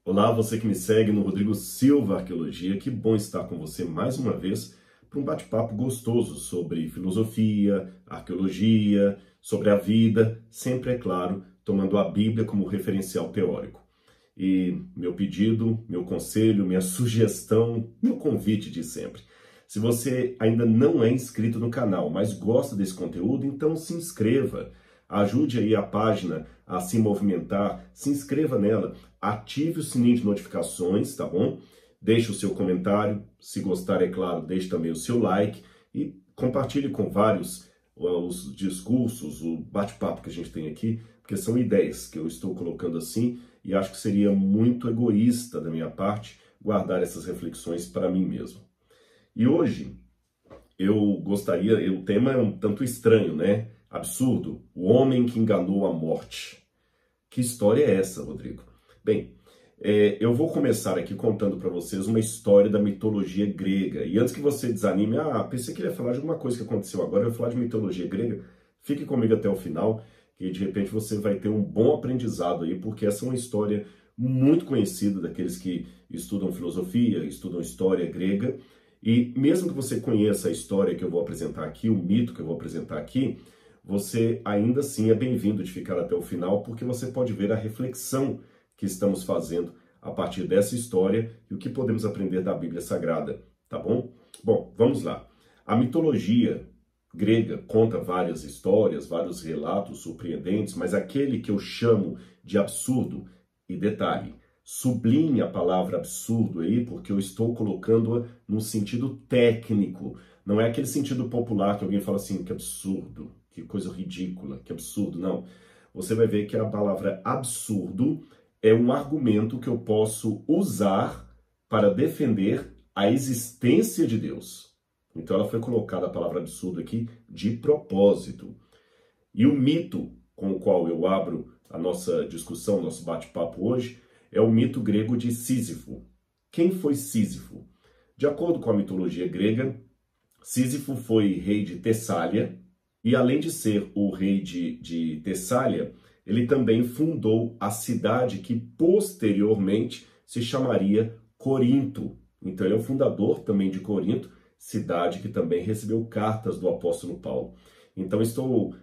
Olá, você que me segue no Rodrigo Silva Arqueologia, que bom estar com você mais uma vez para um bate-papo gostoso sobre filosofia, arqueologia, sobre a vida, sempre, é claro, tomando a Bíblia como referencial teórico. E meu pedido, meu conselho, minha sugestão, meu convite de sempre. Se você ainda não é inscrito no canal, mas gosta desse conteúdo, então se inscreva. Ajude aí a página a se movimentar, se inscreva nela, ative o sininho de notificações, tá bom? Deixe o seu comentário, se gostar, é claro, deixe também o seu like e compartilhe com vários os discursos, o bate-papo que a gente tem aqui, porque são ideias que eu estou colocando assim e acho que seria muito egoísta da minha parte guardar essas reflexões para mim mesmo. E hoje eu gostaria, o tema é um tanto estranho, né? Absurdo, o homem que enganou a morte. Que história é essa, Rodrigo? Bem, eu vou começar aqui contando para vocês uma história da mitologia grega. E antes que você desanime, pensei que ele ia falar de alguma coisa que aconteceu agora, eu vou falar de mitologia grega. Fique comigo até o final, que de repente você vai ter um bom aprendizado aí, porque essa é uma história muito conhecida daqueles que estudam filosofia, estudam história grega. E mesmo que você conheça a história que eu vou apresentar aqui, o mito que eu vou apresentar aqui, você ainda assim é bem-vindo de ficar até o final, porque você pode ver a reflexão que estamos fazendo a partir dessa história e o que podemos aprender da Bíblia Sagrada, tá bom? Bom, vamos lá. A mitologia grega conta várias histórias, vários relatos surpreendentes, mas aquele que eu chamo de absurdo, e detalhe, sublinhe a palavra absurdo aí, porque eu estou colocando-a num sentido técnico. Não é aquele sentido popular que alguém fala assim, que absurdo, que coisa ridícula, que absurdo. Não. Você vai ver que a palavra absurdo é um argumento que eu posso usar para defender a existência de Deus. Então ela foi colocada, a palavra absurdo aqui, de propósito. E o mito com o qual eu abro a nossa discussão, nosso bate-papo hoje, é o mito grego de Sísifo. Quem foi Sísifo? De acordo com a mitologia grega, Sísifo foi rei de Tessália, e além de ser o rei de Tessália, ele também fundou a cidade que posteriormente se chamaria Corinto. Então ele é o fundador também de Corinto, cidade que também recebeu cartas do apóstolo Paulo. Então estou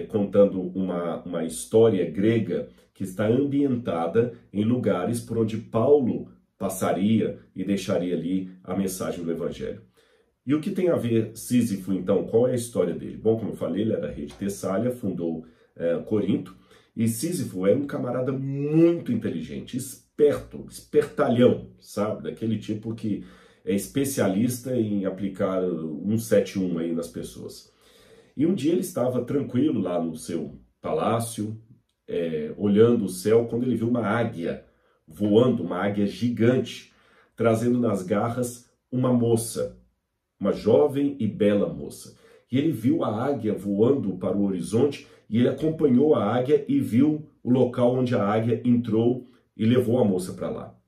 contando uma história grega que está ambientada em lugares por onde Paulo passaria e deixaria ali a mensagem do Evangelho. E o que tem a ver Sísifo, então? Qual é a história dele? Bom, como eu falei, ele era rei de Tessália, fundou Corinto, e Sísifo era um camarada muito inteligente, esperto, espertalhão, sabe? Daquele tipo que é especialista em aplicar 171 aí nas pessoas. E um dia ele estava tranquilo lá no seu palácio, olhando o céu, quando ele viu uma águia voando, uma águia gigante, trazendo nas garras uma moça, uma jovem e bela moça. E ele viu a águia voando para o horizonte e ele acompanhou a águia e viu o local onde a águia entrou e levou a moça para lá.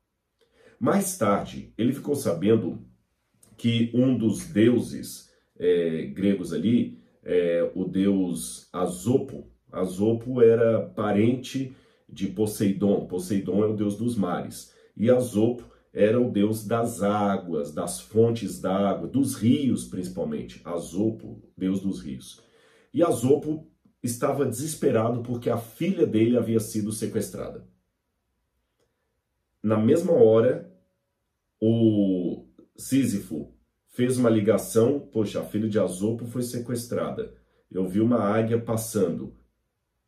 Mais tarde, ele ficou sabendo que um dos deuses gregos ali, o deus Asopo. Asopo era parente de Poseidon. Poseidon é o deus dos mares. E Asopo era o deus das águas, das fontes d'água, dos rios principalmente. Asopo, deus dos rios. E Asopo estava desesperado porque a filha dele havia sido sequestrada. Na mesma hora, o Sísifo fez uma ligação, poxa, a filha de Asopo foi sequestrada. Eu vi uma águia passando,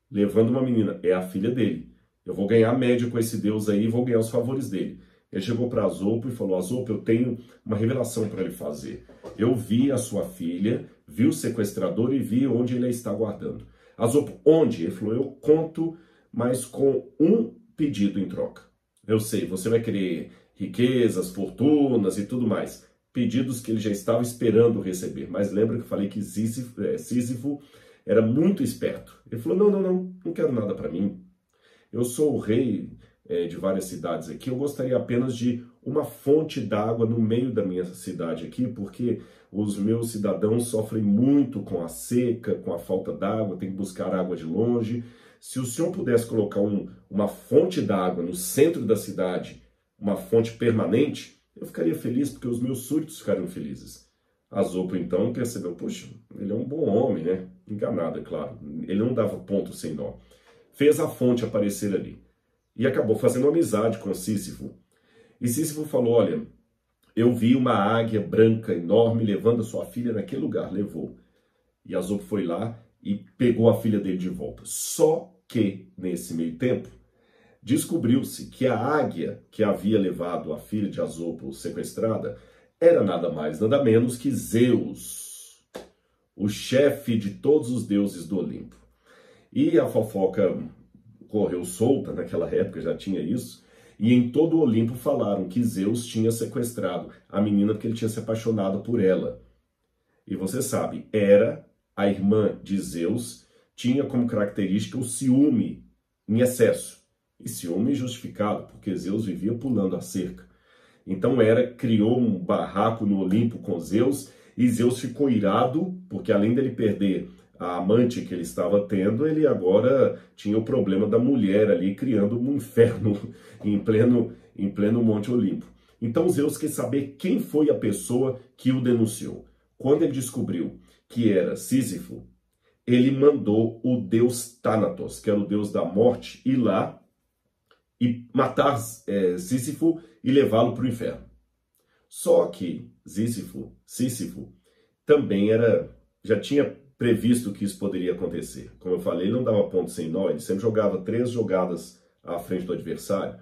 levando uma menina, é a filha dele. Eu vou ganhar média com esse deus aí e vou ganhar os favores dele. Ele chegou para Asopo e falou, Asopo, eu tenho uma revelação para ele fazer. Eu vi a sua filha, vi o sequestrador e vi onde ele a está guardando. Asopo, onde? Ele falou, eu conto, mas com um pedido em troca. Eu sei, você vai querer riquezas, fortunas e tudo mais. Pedidos que ele já estava esperando receber. Mas lembra que eu falei que Sísifo era muito esperto. Ele falou, não quero nada para mim. Eu sou o rei de várias cidades aqui, eu gostaria apenas de uma fonte d'água no meio da minha cidade aqui, porque os meus cidadãos sofrem muito com a seca, com a falta d'água, tem que buscar água de longe. Se o senhor pudesse colocar uma fonte d'água no centro da cidade, uma fonte permanente, eu ficaria feliz porque os meus súditos ficariam felizes. Azopo então percebeu, poxa, ele é um bom homem, né? Enganado, é claro. Ele não dava ponto sem nó. Fez a fonte aparecer ali. E acabou fazendo amizade com Sísifo. E Sísifo falou, olha, eu vi uma águia branca enorme levando a sua filha naquele lugar, levou. E Azopo foi lá e pegou a filha dele de volta. Só que, nesse meio tempo, descobriu-se que a águia que havia levado a filha de Azopo sequestrada era nada mais, nada menos que Zeus, o chefe de todos os deuses do Olimpo. E a fofoca correu solta, naquela época já tinha isso, e em todo o Olimpo falaram que Zeus tinha sequestrado a menina porque ele tinha se apaixonado por ela. E você sabe, Hera, a irmã de Zeus, tinha como característica o ciúme em excesso. E ciúme justificado, porque Zeus vivia pulando a cerca. Então Hera criou um barraco no Olimpo com Zeus, e Zeus ficou irado, porque além dele perder a amante que ele estava tendo, ele agora tinha o problema da mulher ali, criando um inferno em pleno Monte Olimpo. Então Zeus quis saber quem foi a pessoa que o denunciou. Quando ele descobriu que era Sísifo, ele mandou o deus Thanatos, que era o deus da morte, ir lá e matar Sísifo e levá-lo para o inferno. Só que Sísifo também já tinha previsto que isso poderia acontecer. Como eu falei, ele não dava ponto sem nó, ele sempre jogava 3 jogadas à frente do adversário.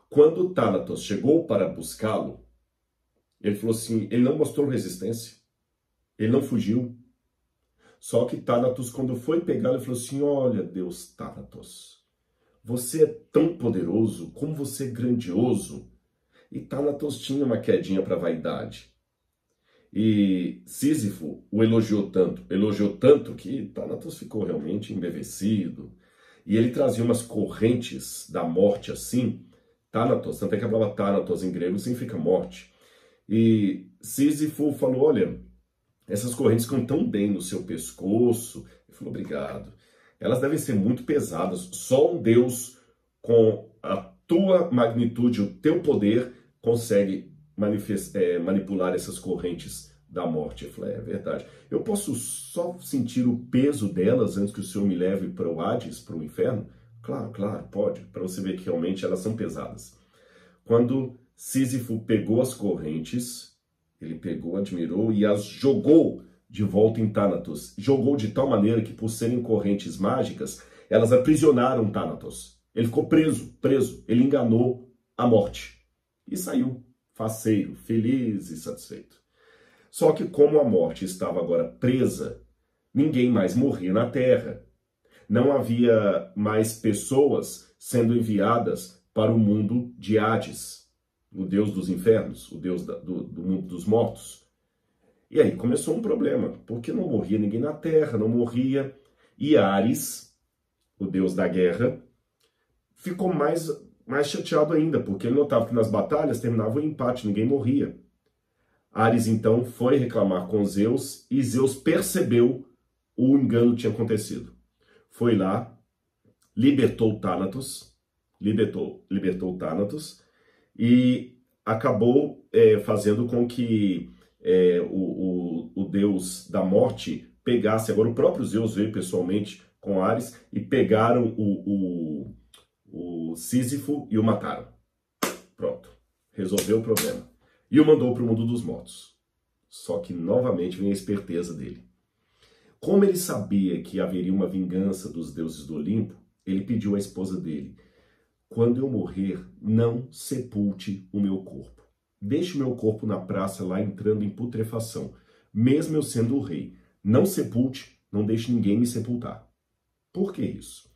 Quando Thanatos chegou para buscá-lo, ele falou assim, ele não mostrou resistência, ele não fugiu. Só que Thanatos, quando foi pegá-lo, ele falou assim, olha, Deus Thanatos, você é tão poderoso, como você é grandioso. E Thanatos tinha uma quedinha para a vaidade. E Sísifo o elogiou tanto que Thanatos ficou realmente embevecido. E ele trazia umas correntes da morte assim, Thanatos, tanto é que a palavra Thanatos em grego significa morte. E Sísifo falou, olha, essas correntes ficam tão bem no seu pescoço. Ele falou, obrigado. Elas devem ser muito pesadas. Só um Deus com a tua magnitude, o teu poder, consegue manipular essas correntes da morte. Eu falei, é verdade. Eu posso só sentir o peso delas antes que o Senhor me leve para o Hades, para o inferno? Claro, pode, para você ver que realmente elas são pesadas. Quando Sísifo pegou as correntes, ele pegou, admirou e as jogou de volta em Thanatos. Jogou de tal maneira que, por serem correntes mágicas, elas aprisionaram Thanatos. Ele ficou preso. Ele enganou a morte. E saiu faceiro, feliz e satisfeito. Só que como a morte estava agora presa, ninguém mais morria na terra. Não havia mais pessoas sendo enviadas para o mundo de Hades, o deus dos infernos, o deus do mundo dos mortos. E aí começou um problema, porque não morria ninguém na terra, não morria. E Ares, o deus da guerra, ficou mais chateado ainda, porque ele notava que nas batalhas terminava o empate, ninguém morria. Ares então foi reclamar com Zeus e Zeus percebeu o engano que tinha acontecido. Foi lá, libertou Thanatos e acabou fazendo com que o deus da morte pegasse, agora o próprio Zeus veio pessoalmente com Ares e pegaram o Sísifo e o mataram. Pronto, resolveu o problema. E o mandou para o mundo dos mortos. Só que novamente vem a esperteza dele. Como ele sabia que haveria uma vingança dos deuses do Olimpo, ele pediu à esposa dele, quando eu morrer, não sepulte o meu corpo. Deixe o meu corpo na praça lá entrando em putrefação, mesmo eu sendo o rei. Não sepulte, não deixe ninguém me sepultar. Por que isso?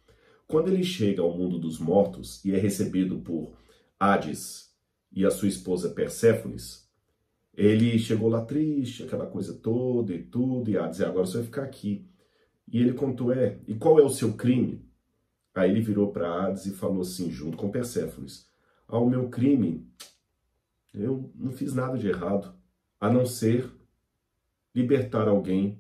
Quando ele chega ao mundo dos mortos e é recebido por Hades e a sua esposa Perséfones, ele chegou lá triste, aquela coisa toda e tudo, e Hades, agora você vai ficar aqui. E ele contou, e qual é o seu crime? Aí ele virou para Hades e falou assim, junto com Perséfones, o meu crime, eu não fiz nada de errado, a não ser libertar alguém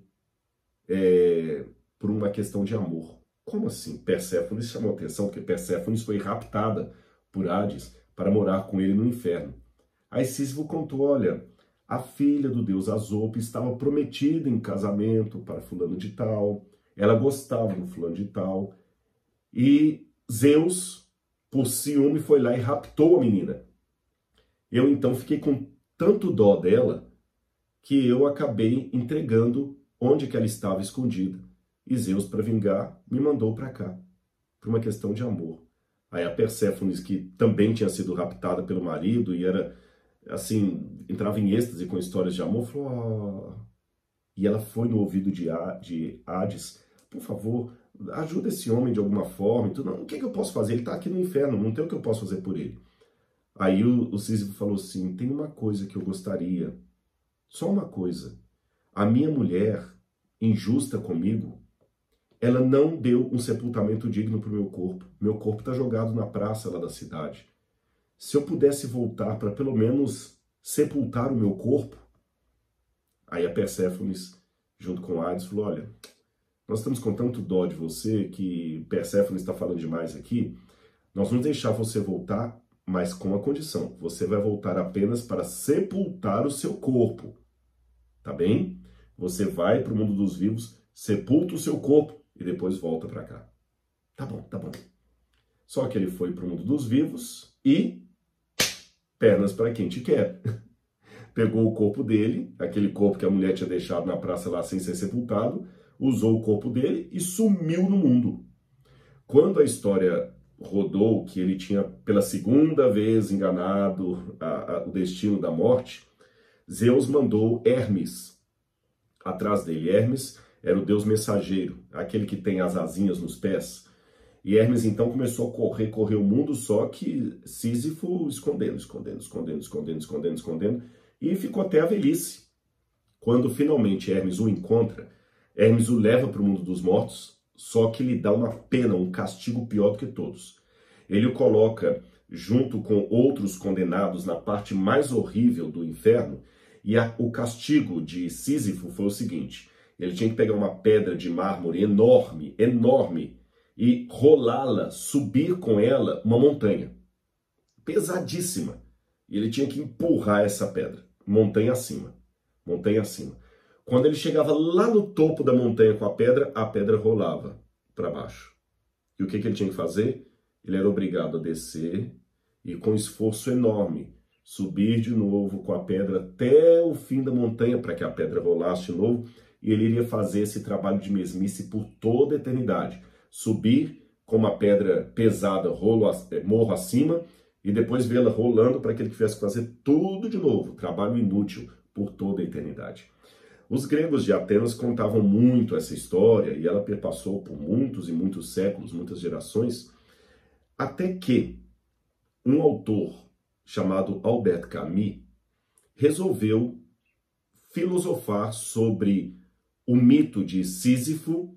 por uma questão de amor. Como assim? Perséfones chamou atenção, porque Perséfones foi raptada por Hades para morar com ele no inferno. Aí Sísifo contou, olha, a filha do deus Azope estava prometida em casamento para fulano de tal, ela gostava do fulano de tal, e Zeus, por ciúme, foi lá e raptou a menina. Eu então fiquei com tanto dó dela que eu acabei entregando onde que ela estava escondida. E Zeus, para vingar, me mandou para cá, por uma questão de amor. Aí a Perséfone, que também tinha sido raptada pelo marido e era, assim, entrava em êxtase com histórias de amor, falou, oh. E ela foi no ouvido de Hades, por favor, ajuda esse homem de alguma forma. Então, não, o que eu posso fazer? Ele está aqui no inferno, não tem o que eu posso fazer por ele. Aí o Sísifo falou assim, tem uma coisa que eu gostaria, só uma coisa. A minha mulher, injusta comigo, ela não deu um sepultamento digno para o meu corpo. Meu corpo está jogado na praça lá da cidade. Se eu pudesse voltar para pelo menos sepultar o meu corpo, aí a Perséfone, junto com Hades, falou, olha, nós estamos com tanto dó de você que Perséfone está falando demais aqui, nós vamos deixar você voltar, mas com uma condição, você vai voltar apenas para sepultar o seu corpo, tá bem? Você vai para o mundo dos vivos, sepulta o seu corpo e depois volta para cá. Tá bom, tá bom. Só que ele foi para o mundo dos vivos e pernas para quem te quer. Pegou o corpo dele, aquele corpo que a mulher tinha deixado na praça lá sem ser sepultado, usou o corpo dele e sumiu no mundo. Quando a história rodou que ele tinha pela segunda vez enganado o destino da morte, Zeus mandou Hermes atrás dele. Hermes era o deus mensageiro, aquele que tem as asinhas nos pés. E Hermes então começou a correr o mundo, só que Sísifo escondendo, e ficou até a velhice. Quando finalmente Hermes o encontra, Hermes o leva para o mundo dos mortos, só que lhe dá uma pena, um castigo pior do que todos. Ele o coloca junto com outros condenados na parte mais horrível do inferno, e o castigo de Sísifo foi o seguinte, ele tinha que pegar uma pedra de mármore enorme, e rolá-la, subir com ela uma montanha, pesadíssima. E ele tinha que empurrar essa pedra, montanha acima. Quando ele chegava lá no topo da montanha com a pedra rolava para baixo. E o que ele tinha que fazer? Ele era obrigado a descer e, com esforço enorme, subir de novo com a pedra até o fim da montanha para que a pedra rolasse de novo. E ele iria fazer esse trabalho de mesmice por toda a eternidade. Subir com uma pedra pesada, morro acima, e depois vê-la rolando para que ele tivesse que fazer tudo de novo. Trabalho inútil por toda a eternidade. Os gregos de Atenas contavam muito essa história e ela perpassou por muitos e muitos séculos, muitas gerações, até que um autor chamado Albert Camus resolveu filosofar sobre o mito de Sísifo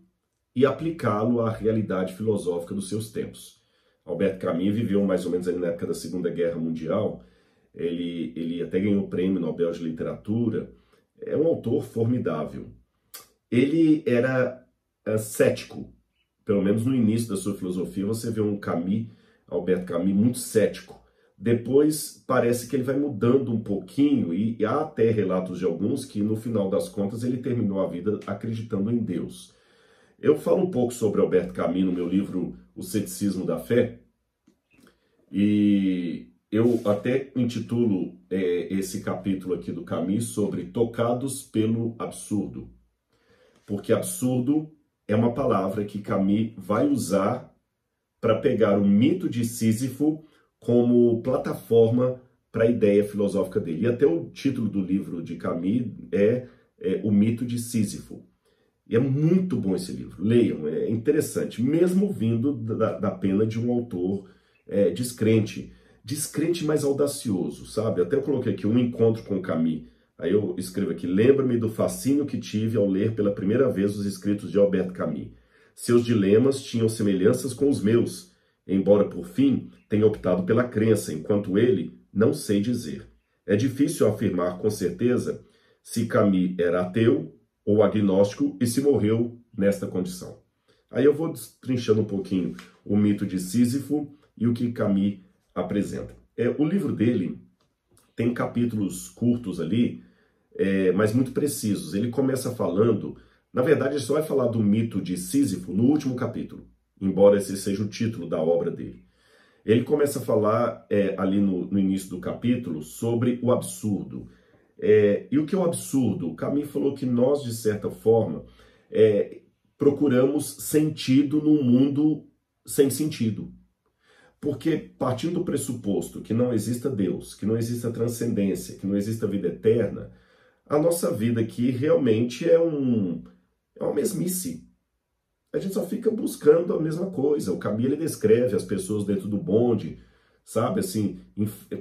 e aplicá-lo à realidade filosófica dos seus tempos. Albert Camus viveu mais ou menos ali na época da Segunda Guerra Mundial, ele até ganhou o Prêmio Nobel de Literatura, é um autor formidável. Ele era cético, pelo menos no início da sua filosofia você vê um Albert Camus muito cético. Depois parece que ele vai mudando um pouquinho e há até relatos de alguns que no final das contas ele terminou a vida acreditando em Deus. Eu falo um pouco sobre Albert Camus no meu livro O Ceticismo da Fé e eu até intitulo esse capítulo aqui do Camus sobre tocados pelo absurdo, porque absurdo é uma palavra que Camus vai usar para pegar o mito de Sísifo como plataforma para a ideia filosófica dele. E até o título do livro de Camus é O Mito de Sísifo. E é muito bom esse livro, leiam, é interessante, mesmo vindo da pena de um autor descrente, mas audacioso, sabe? Até eu coloquei aqui um encontro com Camus, aí eu escrevo aqui, lembra-me do fascínio que tive ao ler pela primeira vez os escritos de Albert Camus. Seus dilemas tinham semelhanças com os meus, embora por fim tenha optado pela crença, enquanto ele não sei dizer. É difícil afirmar com certeza se Camus era ateu ou agnóstico e se morreu nesta condição. Aí eu vou destrinchando um pouquinho o mito de Sísifo e o que Camus apresenta. O livro dele tem capítulos curtos ali, mas muito precisos. Ele começa falando, na verdade ele só vai falar do mito de Sísifo no último capítulo, embora esse seja o título da obra dele. Ele começa a falar ali no início do capítulo sobre o absurdo. E o que é o absurdo? O Camus falou que nós, de certa forma, procuramos sentido num mundo sem sentido. Porque, partindo do pressuposto que não exista Deus, que não exista transcendência, que não exista vida eterna, a nossa vida aqui realmente é uma mesmice. A gente só fica buscando a mesma coisa. O Camus, ele descreve as pessoas dentro do bonde, sabe, assim,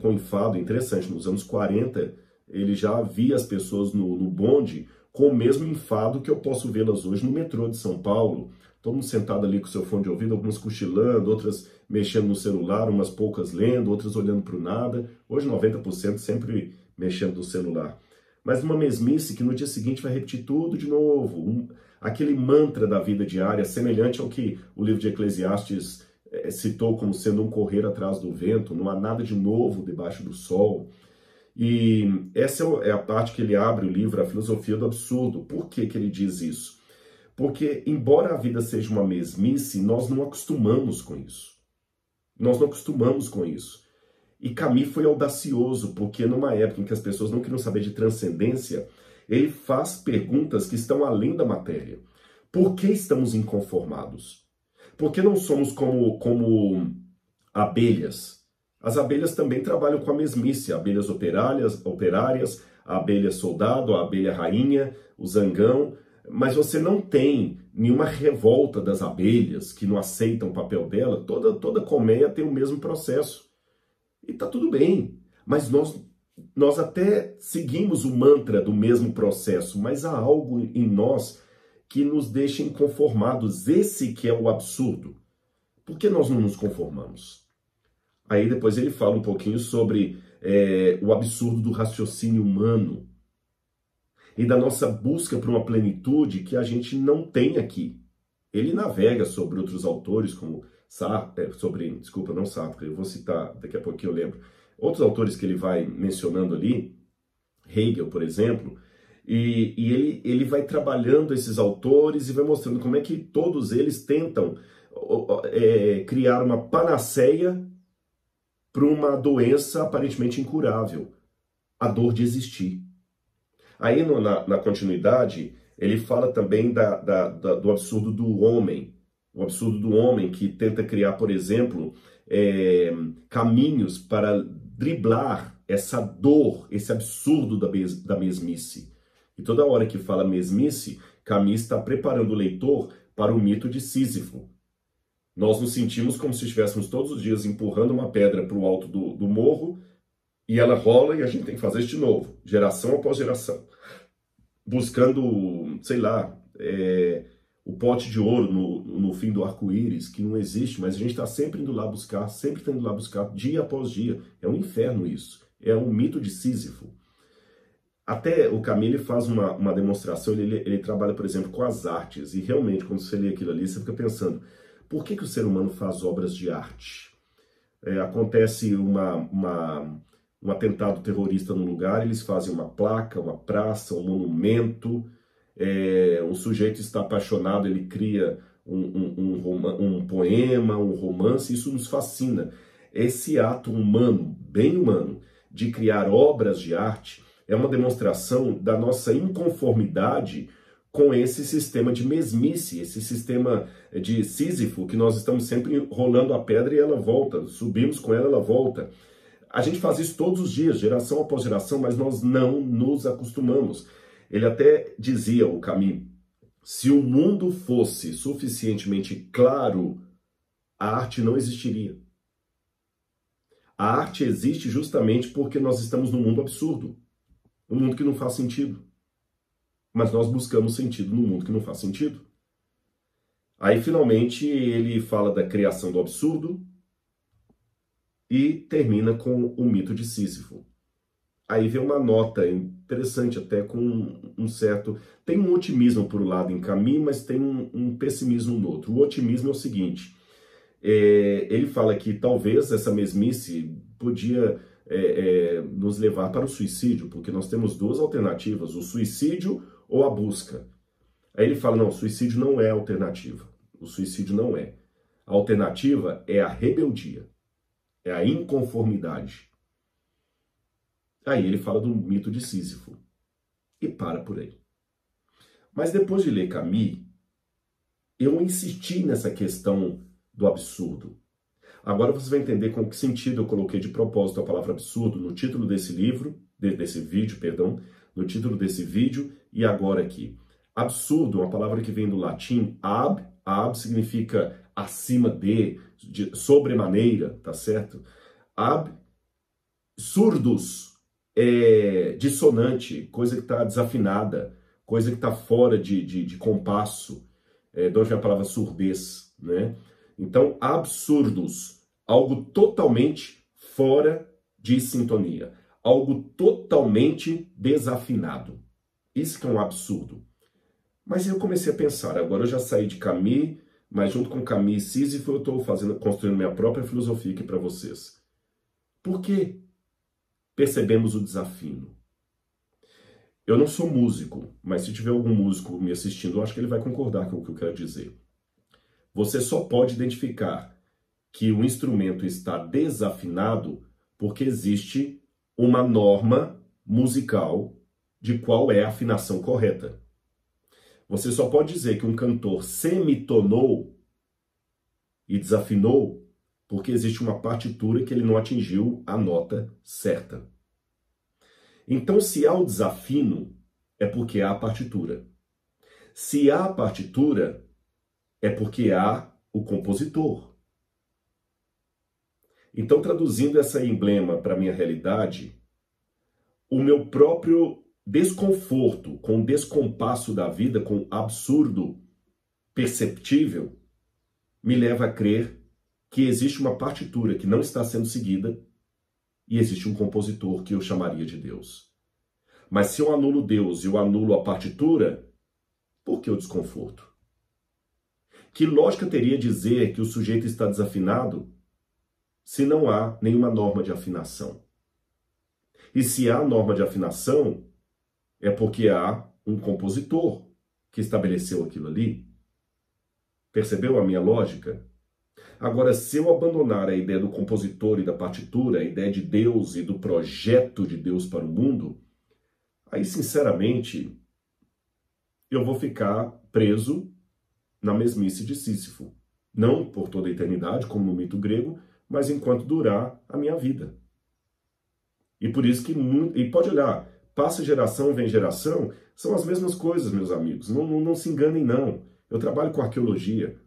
com enfado. Interessante, nos anos 40, ele já via as pessoas no bonde com o mesmo enfado que eu posso vê-las hoje no metrô de São Paulo. Todo mundo sentado ali com seu fone de ouvido, algumas cochilando, outras mexendo no celular, umas poucas lendo, outras olhando para o nada. Hoje 90% sempre mexendo no celular. Mas uma mesmice que no dia seguinte vai repetir tudo de novo. Aquele mantra da vida diária, semelhante ao que o livro de Eclesiastes citou como sendo um correr atrás do vento. Não há nada de novo debaixo do sol. E essa é a parte que ele abre o livro, A Filosofia do Absurdo. Por que que ele diz isso? Porque, embora a vida seja uma mesmice, nós não acostumamos com isso. Nós não acostumamos com isso. E Camus foi audacioso, porque numa época em que as pessoas não queriam saber de transcendência, ele faz perguntas que estão além da matéria. Por que estamos inconformados? Por que não somos como abelhas? As abelhas também trabalham com a mesmice. Abelhas operárias, a abelha soldado, a abelha rainha, o zangão. Mas você não tem nenhuma revolta das abelhas que não aceitam o papel dela. Toda colmeia tem o mesmo processo. E tá tudo bem. Mas nós até seguimos o mantra do mesmo processo, mas há algo em nós que nos deixa inconformados. Esse que é o absurdo. Por que nós não nos conformamos? Aí depois ele fala um pouquinho sobre o absurdo do raciocínio humano e da nossa busca por uma plenitude que a gente não tem aqui. Ele navega sobre outros autores, como Sartre, não Sartre, eu vou citar, daqui a pouquinho eu lembro, outros autores que ele vai mencionando ali, Hegel, por exemplo, e ele vai trabalhando esses autores e vai mostrando como é que todos eles tentam criar uma panaceia para uma doença aparentemente incurável, a dor de existir. Aí na continuidade, ele fala também do absurdo do homem. O absurdo do homem que tenta criar, por exemplo, caminhos para driblar essa dor, esse absurdo da mesmice. E toda hora que fala mesmice, Camus está preparando o leitor para o mito de Sísifo. Nós nos sentimos como se estivéssemos todos os dias empurrando uma pedra para o alto do morro, e ela rola e a gente tem que fazer isso de novo, geração após geração. Buscando, sei lá, o pote de ouro no fim do arco-íris, que não existe, mas a gente está sempre indo lá buscar, sempre indo lá buscar, dia após dia. É um inferno isso. É um mito de Sísifo. Até o Camus ele faz uma demonstração, ele trabalha, por exemplo, com as artes, e realmente, quando você lê aquilo ali, você fica pensando, por que o ser humano faz obras de arte? Acontece um atentado terrorista num lugar, eles fazem uma placa, uma praça, um monumento, um sujeito está apaixonado, ele cria um poema, um romance, isso nos fascina. Esse ato humano, bem humano, de criar obras de arte, é uma demonstração da nossa inconformidade com esse sistema de mesmice, esse sistema de Sísifo, que nós estamos sempre rolando a pedra e ela volta, subimos com ela, ela volta. A gente faz isso todos os dias, geração após geração, mas nós não nos acostumamos. Ele até dizia, o Camus, se o mundo fosse suficientemente claro, a arte não existiria. A arte existe justamente porque nós estamos num mundo absurdo, um mundo que não faz sentido. Mas nós buscamos sentido no mundo que não faz sentido. Aí, finalmente, ele fala da criação do absurdo e termina com o mito de Sísifo. Aí vem uma nota interessante, até com um certo... Tem um otimismo por um lado em Camus, mas tem um pessimismo no outro. O otimismo é o seguinte, ele fala que talvez essa mesmice podia nos levar para o suicídio, porque nós temos duas alternativas, o suicídio ou a busca. Aí ele fala, não, o suicídio não é a alternativa. O suicídio não é. A alternativa é a rebeldia, é a inconformidade. Aí ele fala do mito de Sísifo e para por aí. Mas depois de ler Camus, eu insisti nessa questão do absurdo. Agora você vai entender com que sentido eu coloquei de propósito a palavra absurdo no título desse livro, desse vídeo, perdão, no título desse vídeo e agora aqui. Absurdo é uma palavra que vem do latim ab significa acima de sobremaneira, tá certo? Absurdos é dissonante, coisa que está desafinada, coisa que está fora de compasso, de onde vem a palavra surdez, né? Então, absurdos, algo totalmente fora de sintonia, algo totalmente desafinado. Isso que é um absurdo. Mas eu comecei a pensar, agora eu já saí de Camus, mas junto com Camus e Sísifo eu estou construindo minha própria filosofia aqui para vocês. Por que percebemos o desafino? Eu não sou músico, mas se tiver algum músico me assistindo, eu acho que ele vai concordar com o que eu quero dizer. Você só pode identificar que o instrumento está desafinado porque existe uma norma musical de qual é a afinação correta. Você só pode dizer que um cantor semitonou e desafinou porque existe uma partitura que ele não atingiu a nota certa. Então, se há o desafino, é porque há a partitura. Se há a partitura, é porque há o compositor. Então, traduzindo esse emblema para a minha realidade, o meu próprio desconforto com o descompasso da vida, com o absurdo perceptível, me leva a crer que existe uma partitura que não está sendo seguida e existe um compositor que eu chamaria de Deus. Mas se eu anulo Deus e eu anulo a partitura, por que o desconforto? Que lógica teria dizer que o sujeito está desafinado se não há nenhuma norma de afinação? E se há norma de afinação, é porque há um compositor que estabeleceu aquilo ali. Percebeu a minha lógica? Agora, se eu abandonar a ideia do compositor e da partitura, a ideia de Deus e do projeto de Deus para o mundo, aí, sinceramente, eu vou ficar preso na mesmice de Sísifo. Não por toda a eternidade, como no mito grego, mas enquanto durar a minha vida. E por isso que, e pode olhar, passa geração, vem geração, são as mesmas coisas, meus amigos. Não se enganem, não. Eu trabalho com arqueologia.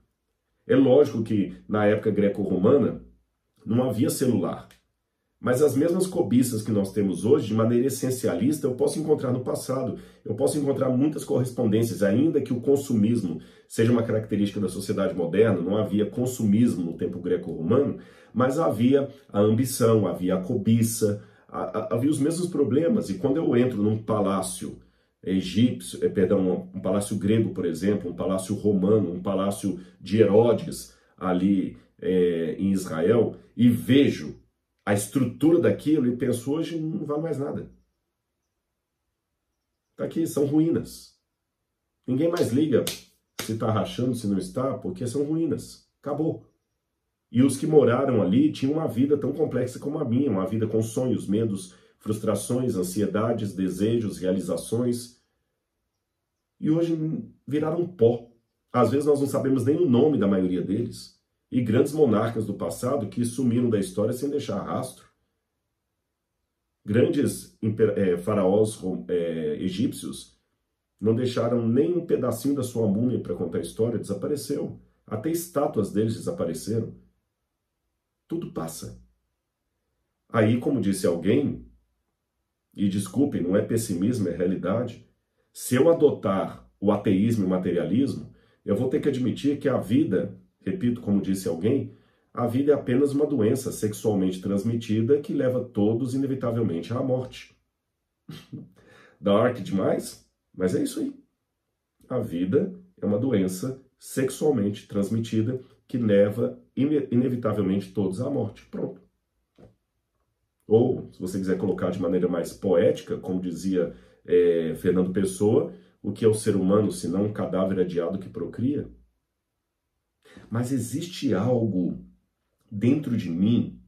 É lógico que na época greco-romana não havia celular. Mas as mesmas cobiças que nós temos hoje, de maneira essencialista, eu posso encontrar no passado. Eu posso encontrar muitas correspondências, ainda que o consumismo seja uma característica da sociedade moderna, não havia consumismo no tempo greco-romano, mas havia a ambição, havia a cobiça, havia os mesmos problemas. E quando eu entro num palácio egípcio, um palácio grego, por exemplo, um palácio romano, um palácio de Herodes, ali em Israel, e vejo a estrutura daquilo e penso, hoje não vale mais nada. Tá aqui, são ruínas. Ninguém mais liga se está rachando, se não está, porque são ruínas. Acabou. E os que moraram ali tinham uma vida tão complexa como a minha, uma vida com sonhos, medos, frustrações, ansiedades, desejos, realizações. E hoje viraram pó. Às vezes nós não sabemos nem o nome da maioria deles. E grandes monarcas do passado que sumiram da história sem deixar rastro. Grandes faraós egípcios não deixaram nem um pedacinho da sua múmia para contar a história, desapareceu. Até estátuas deles desapareceram. Tudo passa. Aí, como disse alguém, e desculpe, não é pessimismo, é realidade, se eu adotar o ateísmo e o materialismo, eu vou ter que admitir que a vida, repito, como disse alguém, a vida é apenas uma doença sexualmente transmitida que leva todos, inevitavelmente, à morte. Dark demais? Mas é isso aí. A vida é uma doença sexualmente transmitida que leva, inevitavelmente todos à morte. Pronto. Ou, se você quiser colocar de maneira mais poética, como dizia Fernando Pessoa, o que é o ser humano, senão um cadáver adiado que procria? Mas existe algo dentro de mim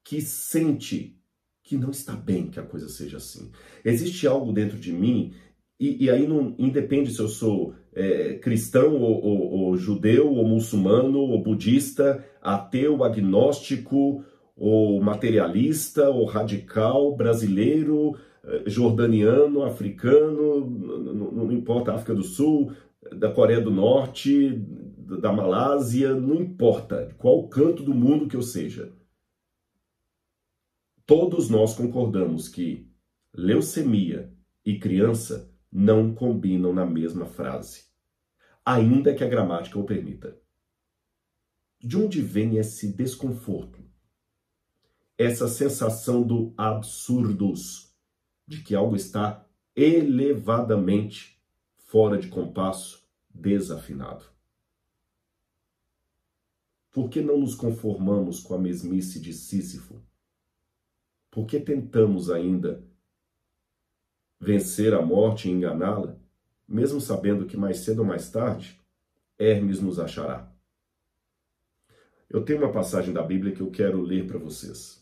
que sente que não está bem que a coisa seja assim. Existe algo dentro de mim, e aí não independe se eu sou cristão, ou judeu, ou muçulmano, ou budista, ateu, agnóstico, ou materialista, ou radical, brasileiro, jordaniano, africano, não importa, África do Sul, da Coreia do Norte, da Malásia, não importa de qual canto do mundo que eu seja. Todos nós concordamos que leucemia e criança não combinam na mesma frase, ainda que a gramática o permita. De onde vem esse desconforto? Essa sensação do absurdos, de que algo está elevadamente fora de compasso, desafinado. Por que não nos conformamos com a mesmice de Sísifo? Por que tentamos ainda vencer a morte e enganá-la, mesmo sabendo que mais cedo ou mais tarde, Hermes nos achará? Eu tenho uma passagem da Bíblia que eu quero ler para vocês.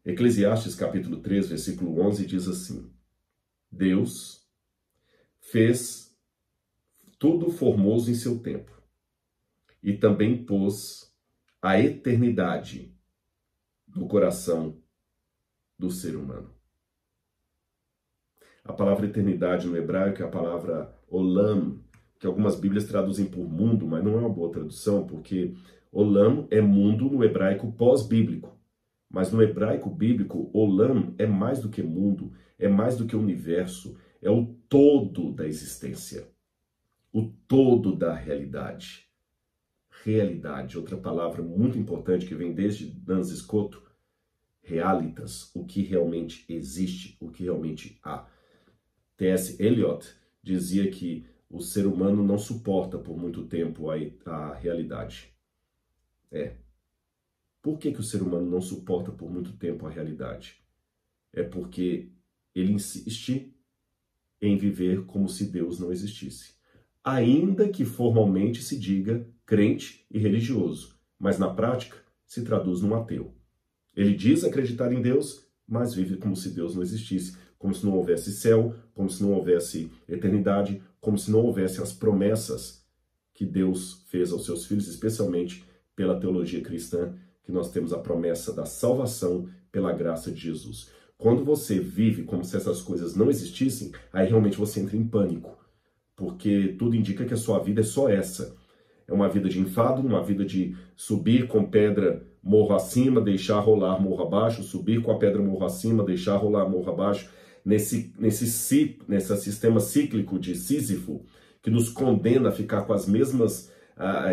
Eclesiastes capítulo 3, versículo 11 diz assim: Deus fez tudo formoso em seu tempo e também pôs a eternidade no coração do ser humano. A palavra eternidade no hebraico é a palavra olam, que algumas Bíblias traduzem por mundo, mas não é uma boa tradução, porque olam é mundo no hebraico pós-bíblico. Mas no hebraico bíblico, olam é mais do que mundo, é mais do que universo, é o todo da existência, o todo da realidade. Realidade, outra palavra muito importante que vem desde Duns Scotus, realitas, o que realmente existe, o que realmente há. T.S. Eliot dizia que o ser humano não suporta por muito tempo a realidade. Por que o ser humano não suporta por muito tempo a realidade? É porque ele insiste em viver como se Deus não existisse. Ainda que formalmente se diga crente e religioso, mas na prática se traduz num ateu. Ele diz acreditar em Deus, mas vive como se Deus não existisse, como se não houvesse céu, como se não houvesse eternidade, como se não houvesse as promessas que Deus fez aos seus filhos, especialmente pela teologia cristã, que nós temos a promessa da salvação pela graça de Jesus. Quando você vive como se essas coisas não existissem, aí realmente você entra em pânico, porque tudo indica que a sua vida é só essa. É uma vida de enfado, uma vida de subir com pedra morro acima, deixar rolar morro abaixo, subir com a pedra morro acima, deixar rolar morro abaixo, nesse sistema cíclico de Sísifo, que nos condena a ficar com as mesmas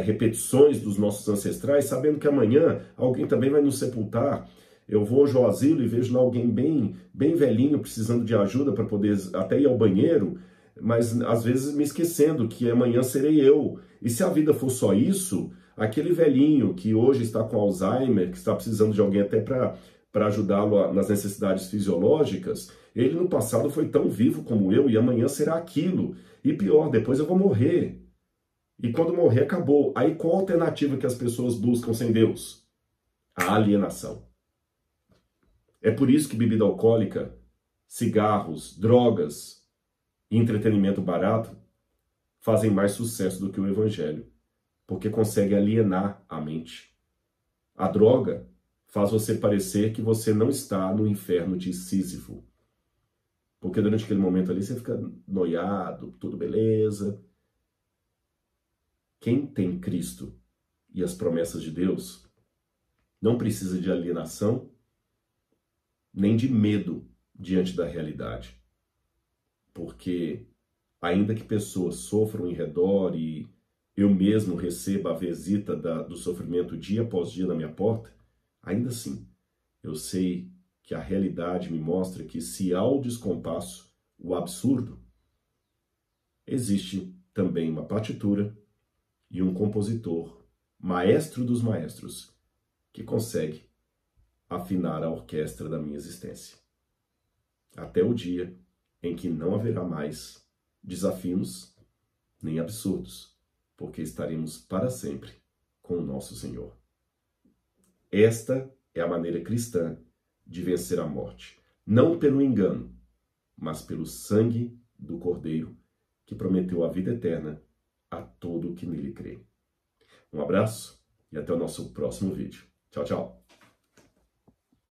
repetições dos nossos ancestrais, sabendo que amanhã alguém também vai nos sepultar. Eu vou ao asilo e vejo lá alguém bem velhinho, precisando de ajuda para poder até ir ao banheiro, mas às vezes me esquecendo que amanhã serei eu. E se a vida for só isso, aquele velhinho que hoje está com Alzheimer, que está precisando de alguém até para ajudá-lo nas necessidades fisiológicas, ele no passado foi tão vivo como eu e amanhã será aquilo. E pior, depois eu vou morrer. E quando morrer, acabou. Aí qual a alternativa que as pessoas buscam sem Deus? A alienação. É por isso que bebida alcoólica, cigarros, drogas e entretenimento barato fazem mais sucesso do que o evangelho, porque consegue alienar a mente. A droga faz você parecer que você não está no inferno de Sísifo, porque durante aquele momento ali você fica noiado, tudo beleza. Quem tem Cristo e as promessas de Deus não precisa de alienação nem de medo diante da realidade. Porque ainda que pessoas sofram em redor e eu mesmo receba a visita do sofrimento dia após dia na minha porta, ainda assim eu sei que a realidade me mostra que se há o descompasso, o absurdo, existe também uma partitura e um compositor maestro dos maestros, que consegue afinar a orquestra da minha existência. Até o dia em que não haverá mais desafios nem absurdos, porque estaremos para sempre com o nosso Senhor. Esta é a maneira cristã de vencer a morte, não pelo engano, mas pelo sangue do Cordeiro, que prometeu a vida eterna a todo o que nele crê. Um abraço e até o nosso próximo vídeo. Tchau, tchau!